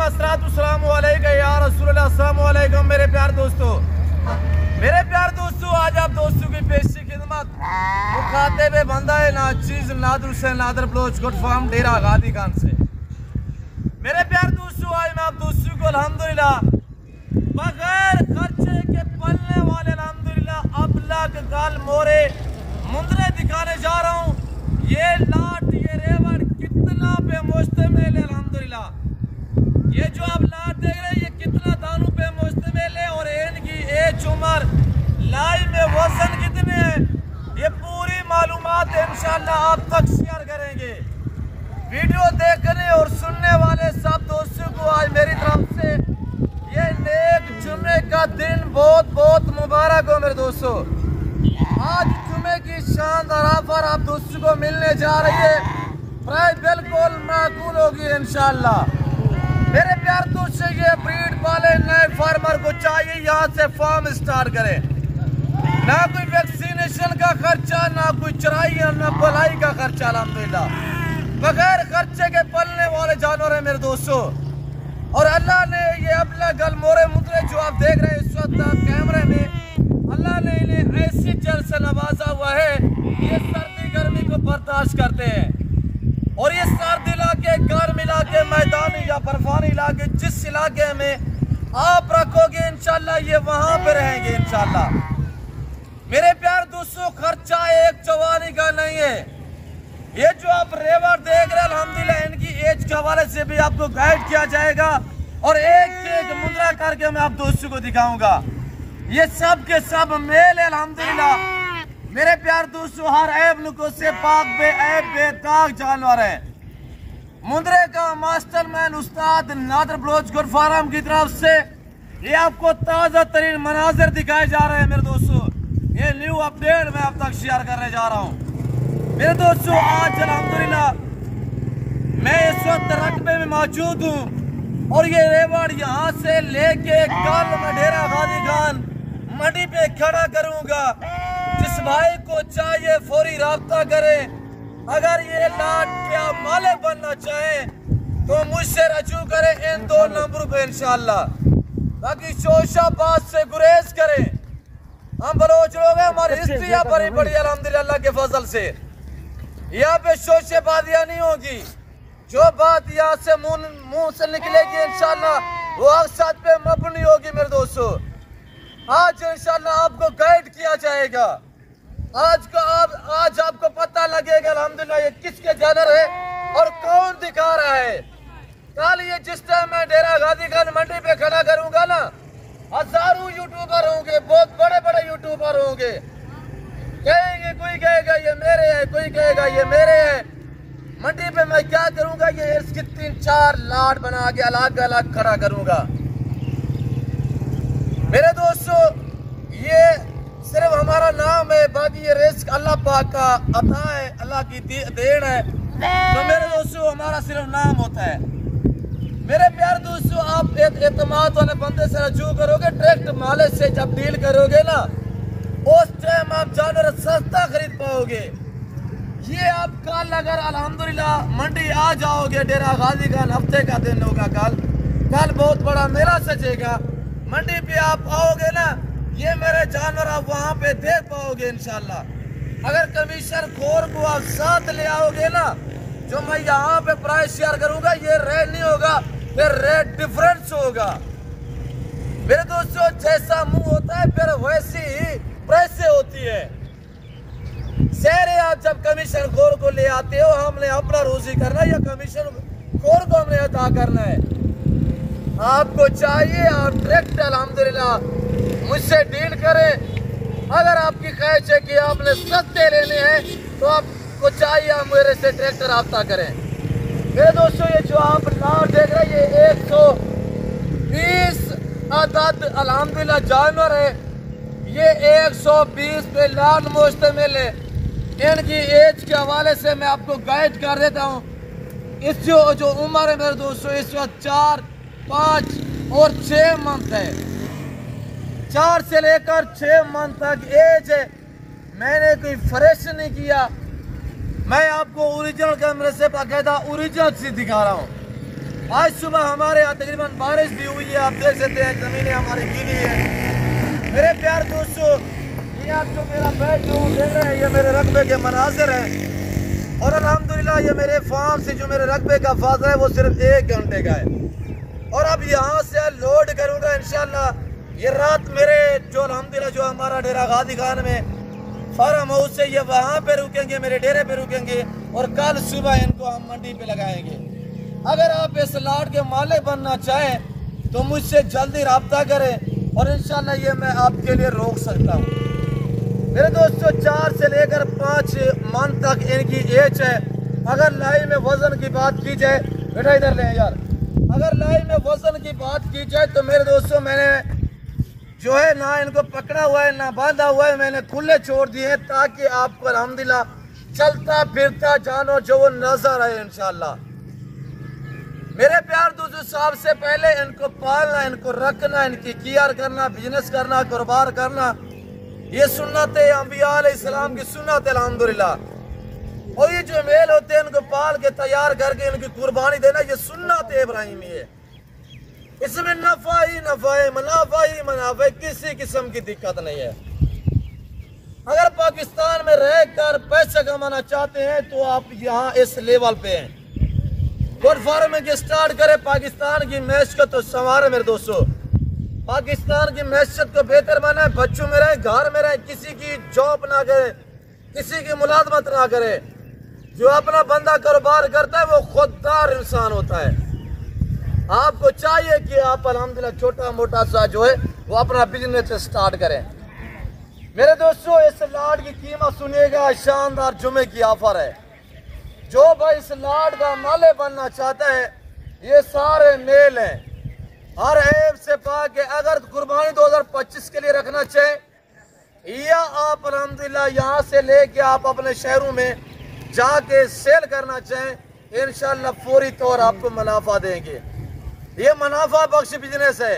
अस्सलाम वालेकुम या रसूलुल्लाह, अस्सलाम वालेकुम मेरे प्यार दोस्तों। आज आप दोस्तों की पेशी खिदमत मुखातिब बंदा नाचीज नादर हुसैन नादर बलोच गुड फार्म डेरा गादी खान से। मेरे प्यार दोस्तों, आज मैं आप दोस्तों को अल्हम्दुलिल्लाह बगैर खर्चे के पलने वाले अल्हम्दुलिल्लाह अबला के गाल मोरे मुंदरे दिखाने जा रहा हूँ। ये लाट ये रेवड़ कितना पे मुश्तमिल है अल्हम्दुलिल्लाह। ये जो आप लाट देख रहे हैं ये कितना दानों पे मुश्तमिल है और इनकी एज उम्र लाई में वजन कितने हैं, ये पूरी मालूमात इंशाअल्लाह आप तक शेयर करेंगे। वीडियो देखने और सुनने वाले सब दोस्तों को आज मेरी तरफ से ये नेक जुम्मे का दिन बहुत बहुत मुबारक हो। मेरे दोस्तों, आज जुम्मे की शानदार ऑफर आप दोस्तों को मिलने जा रही है। प्राइस बिल्कुल माकूल होगी इंशाअल्लाह। मेरे प्यार दोस्तों, ये ब्रीड वाले नए फार्मर को चाहिए यहाँ से फार्म स्टार्ट करें। ना कोई वैक्सीनेशन का खर्चा, ना कोई चराई, ना पलाई का खर्चा। अल्हम्दुलिल्लाह बगैर खर्चे के पलने वाले जानवर है मेरे दोस्तों। और अल्लाह ने ये अपना गल मोरे मुद्रे जो आप देख रहे हैं इस वक्त कैमरे में, अल्लाह ने इन्हें ऐसी जल से नवाजा हुआ है, ये सर्दी गर्मी को बर्दाश्त करते हैं। और ये सर्द इलाके, गर्म इलाके, मैदानी या बर्फानी इलाके, जिस इलाके में आप रखोगे इंशाल्लाह ये वहां पे रहेंगे इंशाल्लाह। मेरे प्यार दोस्तों, खर्चा एक चवानी का नहीं है। ये जो आप रेवर देख रहे हैं अल्हम्दुलिल्लाह, इनकी एज के हवाले से भी आपको गाइड किया जाएगा और एक एक मुद्रा करके मैं आप दोस्तों को दिखाऊंगा। ये सब के सब मेल है अल्हम्दुलिल्लाह। मेरे प्यार दोस्तों, हर ऐब नुको से पाक बे ऐब बेदाग जानवर है। मुद्रे का मास्टरमैन उस्ताद नादर बलोच गुड फार्म की तरफ से ये आपको ताज़ा तरीन मनाजिर दिखाए जा रहे हैं। मेरे दोस्तों, ये न्यू अपडेट मैं आप तक शेयर करने जा रहा हूँ। मेरे दोस्तों, आज अल्हम्दुलिल्लाह मैं इस वक्त रकबे में मौजूद हूँ और ये रेवड़ यहाँ से लेके कल मैं डेरा गादी खान मंडी पे खड़ा करूँगा। जिस भाई को चाहिए फौरी राब्ता करे। अगर ये लाट क्या मालिक बनना चाहे तो मुझसे रजू करे इन 2 नंबरों पे इंशाअल्लाह। बाकी शोशाबाद से गुरेज करें। हम बलोच लोग हैं, हमारी हिस्ट्री बड़ी बड़ी अल्हम्दुलिल्लाह अल्लाह के फजल से। यहाँ पे शोशेबाजियाँ नहीं होगी। जो बात यहाँ से मुंह से निकलेगी इंशाअल्लाह वो अक्सर पे मबनी होगी। मेरे दोस्तों, आज इंशाअल्लाह आपको गाइड किया जाएगा। आज आपको पता लगेगा अल्हम्दुलिल्लाह ये किसके जानवर है और कौन दिखा रहा है। कल ये जिस टाइम मैं डेरा गादी खान मंडी पे खड़ा करूंगा ना, हजारों यूट्यूबर होंगे, बहुत बड़े बड़े यूट्यूबर होंगे। कहेंगे, कोई कहेगा ये मेरे है, कोई कहेगा ये मेरे है। मंडी पे मैं क्या करूंगा, ये इसकी 3-4 लाट बना के अलग अलग खड़ा करूंगा। मेरे दोस्तों, ये सिर्फ हमारा नाम है, बाकी ये रिस्क अल्लाह पाक का अता है, अल्लाह की देन है। तो मेरे दोस्तों, हमारा सिर्फ नाम होता है। मेरे प्यार दोस्तों, आप एतमाद वाले बंदे से रजू करोगे, डायरेक्ट मालिक से जब डील करोगे ना, उस टाइम आप जानवर सस्ता खरीद पाओगे। ये आप कल अगर अल्हम्दुलिल्लाह मंडी आ जाओगे, डेरा गादी खान हफ्ते का दिन होगा कल बहुत बड़ा मेला सजेगा। मंडी पे आप आओगे ना, ये मेरे जानवर आप वहाँ पे देख पाओगे इंशाल्लाह। अगर कमीशन खोर को आप साथ ले आओगे ना, जो मैं यहाँ पे प्राइस शेयर करूँगा, ये रेट नहीं होगा, फिर रेट डिफरेंस होगा। मेरे दोस्तों, जैसा मुंह होता है फिर वैसी ही प्राइसें होती है। शहरे आप जब कमीशन खोर को ले आते हो, हमने अपना रोजी करना या कमीशन खोर को हमने अदा करना है। आपको चाहिए आप डायरेक्ट अल्हम्दुलिल्लाह मुझसे डील करें। अगर आपकी ख्वाहिश है कि आपने सस्ते लेने हैं तो आपको चाहिए आप मेरे से डायरेक्ट रब्ता करें। मेरे दोस्तों, ये जो आप लाट देख रहे हैं ये 120 अदद अल्हम्दुलिल्लाह जानवर है। ये 120 पे लाट मुश्तमिल है। इनकी एज के हवाले से मैं आपको गाइड कर देता हूँ। इस जो उम्र है मेरे दोस्तों, इस वक्त 4, 5 और 6 मंथ है। 4 से लेकर 6 मंथ तक एज है। मैंने कोई फ्रेश नहीं किया, मैं आपको ओरिजिनल कैमरे से बाकायदा ओरिजिनल चीज दिखा रहा हूँ। आज सुबह हमारे यहाँ तकरीबन बारिश भी हुई है, आप देख सकते हैं जमीनें हमारी गीली है। मेरे प्यार दोस्तों, ये आप जो मेरा बैग जो देख रहे हैं ये मेरे रकबे के मनाजिर है और अल्हम्दुलिल्लाह ये मेरे फार्म से जो मेरे रकबे का फासला है वो सिर्फ 1 घंटे का है। और अब यहाँ से लोड करूँगा इंशाल्लाह। ये रात मेरे जो अल्हम्दुलिल्लाह जो हमारा डेरा गाजी खान में फार्म हाउस है ये वहाँ पे रुकेंगे, मेरे डेरे पे रुकेंगे और कल सुबह इनको हम मंडी पे लगाएंगे। अगर आप इस लाट के मालिक बनना चाहें तो मुझसे जल्दी रब्ता करें और इंशाल्लाह ये मैं आपके लिए रोक सकता हूँ। मेरे दोस्तों 4 से लेकर 5 मन तक इनकी एज है। अगर लाइव में वजन की बात की जाए, बेटा इधर ले यार, अगर लाइव में वजन की बात की जाए तो मेरे दोस्तों मैंने जो है ना इनको पकड़ा हुआ है ना बांधा हुआ है, मैंने खुले छोड़ दिए हैं ताकि आपको अल्हम्दुलिल्लाह चलता फिरता जानवर जो वो नजर आए इंशाल्लाह। मेरे प्यार दोस्तों, सबसे पहले इनको पालना, इनको रखना, इनकी केयर करना, बिजनेस करना, कारोबार करना, ये सुन्नत है अंबिया अलैहिस्सलाम की सुन्नत है अल्हम्दुलिल्लाह। और ये जो मेल होते हैं इनको पाल के तैयार करके इनकी कुर्बानी देना, ये सुन्नत इब्राहिमी है। इसमें नफा ही नफा है, मुनाफा ही मुनाफा है, किसी किस्म की दिक्कत नहीं है। अगर पाकिस्तान में रहकर पैसा कमाना चाहते हैं तो आप यहाँ इस लेवल पे हैं। गुड फार्मिंग स्टार्ट करें, पाकिस्तान की मैशत तो संवारे मेरे दोस्तों, पाकिस्तान की मैशत को बेहतर बनाए, बच्चों में रहे, घर में रहे, किसी की जॉब ना करे, किसी की मुलाजमत ना करे। जो अपना बंदा कारोबार करता है वो खुददार इंसान होता है। आपको चाहिए कि आप अल्हम्दुलिल्लाह छोटा मोटा सा जो है वो अपना बिजनेस स्टार्ट करें। मेरे दोस्तों इस लाट की कीमत सुनिएगा, शानदार जुमे की ऑफर है। जो भाई इस लाट का मालिक बनना चाहता है ये सारे मेल हैं, हर ऐब से पाक है। अगर कुर्बानी 2025 के लिए रखना चाहे या आप अल्हम्दुलिल्लाह यहाँ से लेके आप अपने शहरों में जाके सेल करना चाहें, इंशाल्लाह फौरी तौर आपको मुनाफा देंगे। ये मुनाफा बख्श बिजनेस है,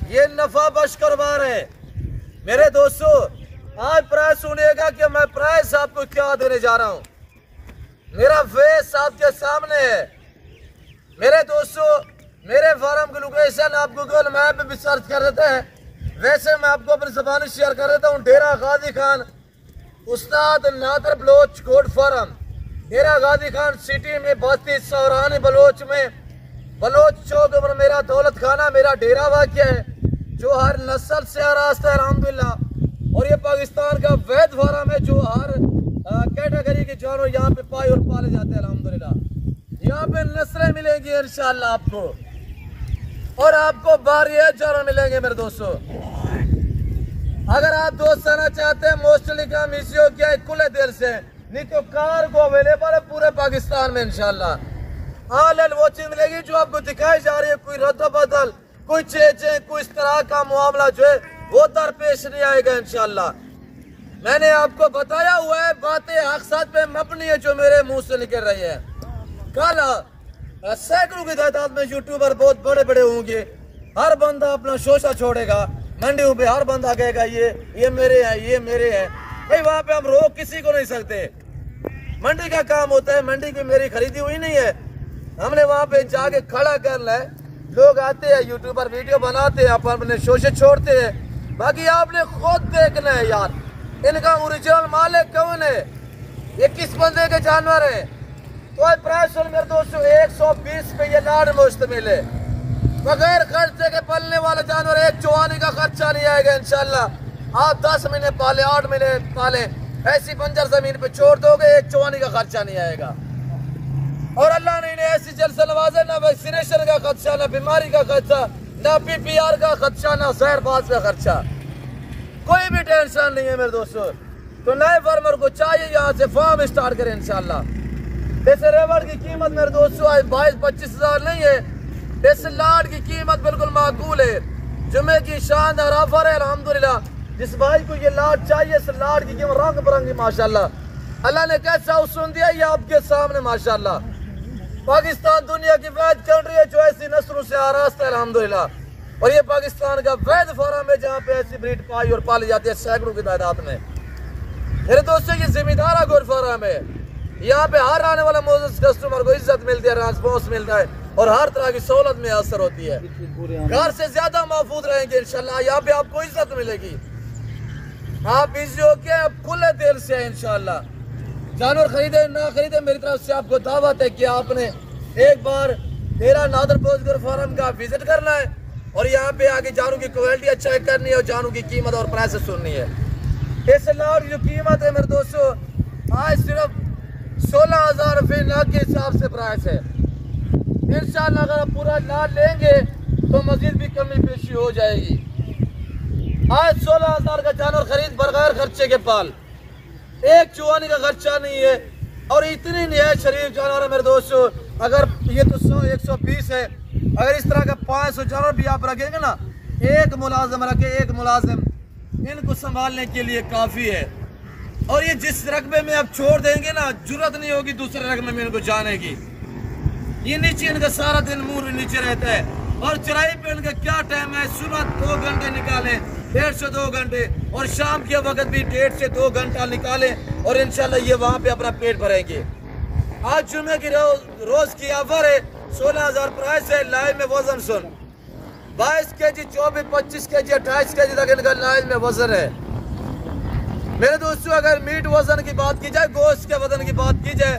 ये नफा बख्श कारोबार है। मेरे दोस्तों आज प्राइस सुनिएगा कि मैं प्राइस आपको क्या देने जा रहा हूँ। मेरा फेस आपके सामने है। मेरे दोस्तों मेरे फार्म की लोकेशन आप गूगल मैप पे भी सर्च कर देते हैं, वैसे मैं आपको अपनी ज़बानी शेयर कर देता हूँ। डेरा गाजी खान उस्ताद नादर बलोच गोट फार्म, डेरा गाजी खान सिटी में बस्ती सौरानी बलोच में बलोच चौक पर मेरा दौलत खाना मेरा डेरा वाक़ है, जो हर नस्ल से आरास्ता है अल्हम्दुलिल्लाह। और ये पाकिस्तान का वैध फार्म है जो हर कैटेगरी के जानवर यहाँ पे पाए और पाले जाते हैं अल्हम्दुलिल्लाह। यहाँ पे नस्लें मिलेंगी इंशाल्लाह आपको, और आपको बारिया जानवर मिलेंगे मेरे दोस्तों। अगर आप दोस्त आना चाहते हैं मोस्टली काम इसी हो गया खुले दिल से, नहीं तो कार को अवेलेबल है पूरे पाकिस्तान में इंशाल्लाह। ऑनलाइन वो चीज मिलेगी जो आपको दिखाई जा रही है, कोई रद्द बदल, कोई चेंज, कोई इस तरह का मामला जो है वो दरपेश नहीं आएगा इंशाल्लाह। मैंने आपको बताया हुआ है, बातें हक सच पे मबनी है जो मेरे मुंह से निकल रही है। कल सैकड़ों की तादाद में यूट्यूबर बहुत बड़े बड़े होंगे, हर बंदा अपना शोशा छोड़ेगा मंडियों पे, हर बंदा कहेगा ये मेरे हैं, ये मेरे हैं। भाई वहाँ पे हम रोक किसी को नहीं सकते, मंडी का काम होता है, मंडी की मेरी खरीदी हुई नहीं है, हमने वहाँ पे जाके खड़ा करना है। लोग आते हैं यूट्यूबर वीडियो बनाते हैं, आप अपने शोशे छोड़ते हैं, बाकी आपने खुद देखना है यार इनका ओरिजिनल मालिक कौन है, ये किस बंदे के जानवर है। तो प्राइस मेरे दोस्तों 120 पे ये लाड मुश्तमिल है, बगैर खर्चे के पलने वाला जानवर, एक चौहानी का खर्चा नहीं आएगा इंशाल्लाह। आप 10 महीने पाले, 8 महीने पाले, ऐसी बंजर जमीन पे छोड़ दोगे, एक चौहानी का खर्चा नहीं आएगा। और अल्लाह ने इन्हें ऐसी जल से नवाजा, ना वैक्सीनेशन का खर्चा, ना बीमारी का खर्चा, ना PPR का खर्चा, ना जहरबाज का खर्चा, कोई भी टेंशन नहीं है मेरे दोस्तों। तो नए फार्मर को चाहिए यहाँ से फार्म स्टार्ट करें इंशाल्लाह। जैसे रेवड़ की कीमत मेरे दोस्तों आज 22-25 हज़ार नहीं है, इस लाट की कीमत बिल्कुल माकूल है। जुमे की शानदार ऑफर है अल्हम्दुलिल्लाह। जिस भाई को ये लाट चाहिए, इस लाट की कीमत रंग बिरंगी माशाल्लाह अल्लाह ने कैसा हुस्न दिया ये आपके सामने माशाल्लाह। पाकिस्तान दुनिया की वैध कंट्री है जो ऐसी नस्लों से आरास्त है अल्हम्दुलिल्लाह, और ये पाकिस्तान का वैध फार्म है जहाँ पे ऐसी ब्रीड पाई और पाली जाती है सैकड़ों की तादाद में। मेरे दोस्तों ये जिम्मेदार गोट फार्म है, यहाँ पे हर आने वाला मोजस कस्टमर को इज्जत मिलती है, रिस्पॉन्स मिलता है, और हर तरह की सहूलत में असर होती है। घर से ज्यादा महफूज रहेंगे इंशाल्लाह। यहाँ पे आपको इज्जत मिलेगी। आप बिजी हो के खुले दिल से इंशाल्लाह जानवर खरीदे ना खरीदे, मेरी तरफ से आपको दावत है कि आपने एक बार डेरा नादर पोजगर फार्म का विजिट करना है और यहाँ पे आके जानवर की क्वालिटी चेक करनी है और जानवर की कीमत और प्राइस सुननी है। इस लाट की जो कीमत है मेरे दोस्तों, आज सिर्फ 16,000 रुपये लाख के हिसाब से प्राइस है। इंशाल्लाह अगर आप पूरा लाट लेंगे तो मजीद भी कमी पेशी हो जाएगी। आज 16,000 का जानवर खरीद बगैर खर्चे के पाल, एक चुवानी का खर्चा नहीं है और इतनी नहायत शरीफ जानवर है मेरे दोस्तों। अगर ये तो 100-120 है, अगर इस तरह का 500 जानवर भी आप रखेंगे ना, एक मुलाजिम रखे, एक मुलाजिम इनको संभालने के लिए काफ़ी है। और ये जिस रकबे में आप छोड़ देंगे ना, जरूरत नहीं होगी दूसरे रकबे में इनको जाने की। ये नीचे इनका सारा दिन मुंह नीचे रहता है। और चराई पे इनका क्या टाइम है, सुबह 2 घंटे निकालें, 1.5 से 2 घंटे, और शाम के वक्त भी 1.5 से 2 घंटा निकालें और इंशाल्लाह ये वहाँ पे अपना पेट भरेंगे। आज जुम्मे की रोज की ऑफर है, 16,000 प्राइस है। लाइव में वजन सुन, 22 kg, 24, 25 kg, 28 kg तक इनका लाइव में वजन है मेरे दोस्तों। अगर मीट वजन की बात की जाए, गोश्त के वजन की बात की जाए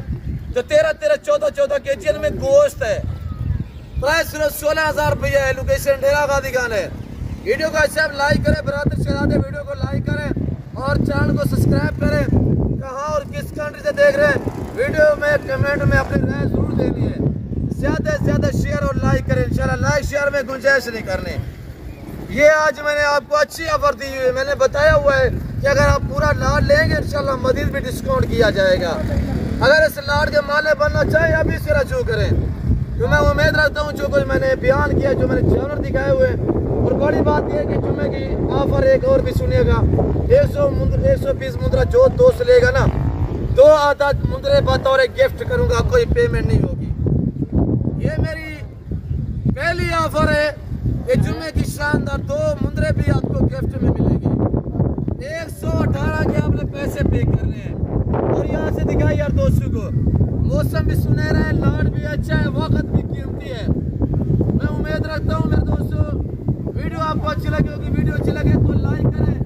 तो 13-13, 14-14 kg इनमें गोश्त है। प्राइस सिर्फ 16,000 रुपया है। लोकेशन डेरा गादी खान है। वीडियो को अच्छा लाइक करें, बरातर शहजादे वीडियो को लाइक करें और चैनल को सब्सक्राइब करें। कहाँ और किस कंट्री से देख रहे हैं, वीडियो में कमेंट में अपनी राय जरूर देनी है। ज़्यादा से ज़्यादा शेयर और लाइक करें इंशाल्लाह। लाइक शेयर में गुंजाइश नहीं करनी। ये आज मैंने आपको अच्छी ऑफर दी हुई है। मैंने बताया हुआ है कि अगर आप पूरा लाट लेंगे इंशाल्लाह मजीद भी डिस्काउंट किया जाएगा। अगर इस लाट के माले बनना चाहें अभी से रजू करें, तो मैं उम्मीद रखता हूँ जो कुछ मैंने बयान किया, जो मैंने जानवर दिखाए हुए। और बड़ी बात यह है कि जुम्मे की ऑफर एक और भी सुनिएगा, 120 मुद्रा जो दोस्त लेगा ना, 2 आदत मुद्रे बतौर गिफ्ट करूँगा, कोई पेमेंट नहीं होगी। ये मेरी पहली ऑफर है। ये जुम्मे की शानदार 2 मुद्रे भी आपको गिफ्ट में मिलेंगे। 118 के आपने पैसे पे करने हैं। और यहाँ से दिखाई यार दोस्तों को, मौसम भी सुनहरा है, लाट भी अच्छा है, वक्त भी कीमती है। मैं उम्मीद रखता हूँ मेरे दोस्तों वीडियो आपको अच्छी लगी होगी। वीडियो अच्छी लगे तो लाइक करें।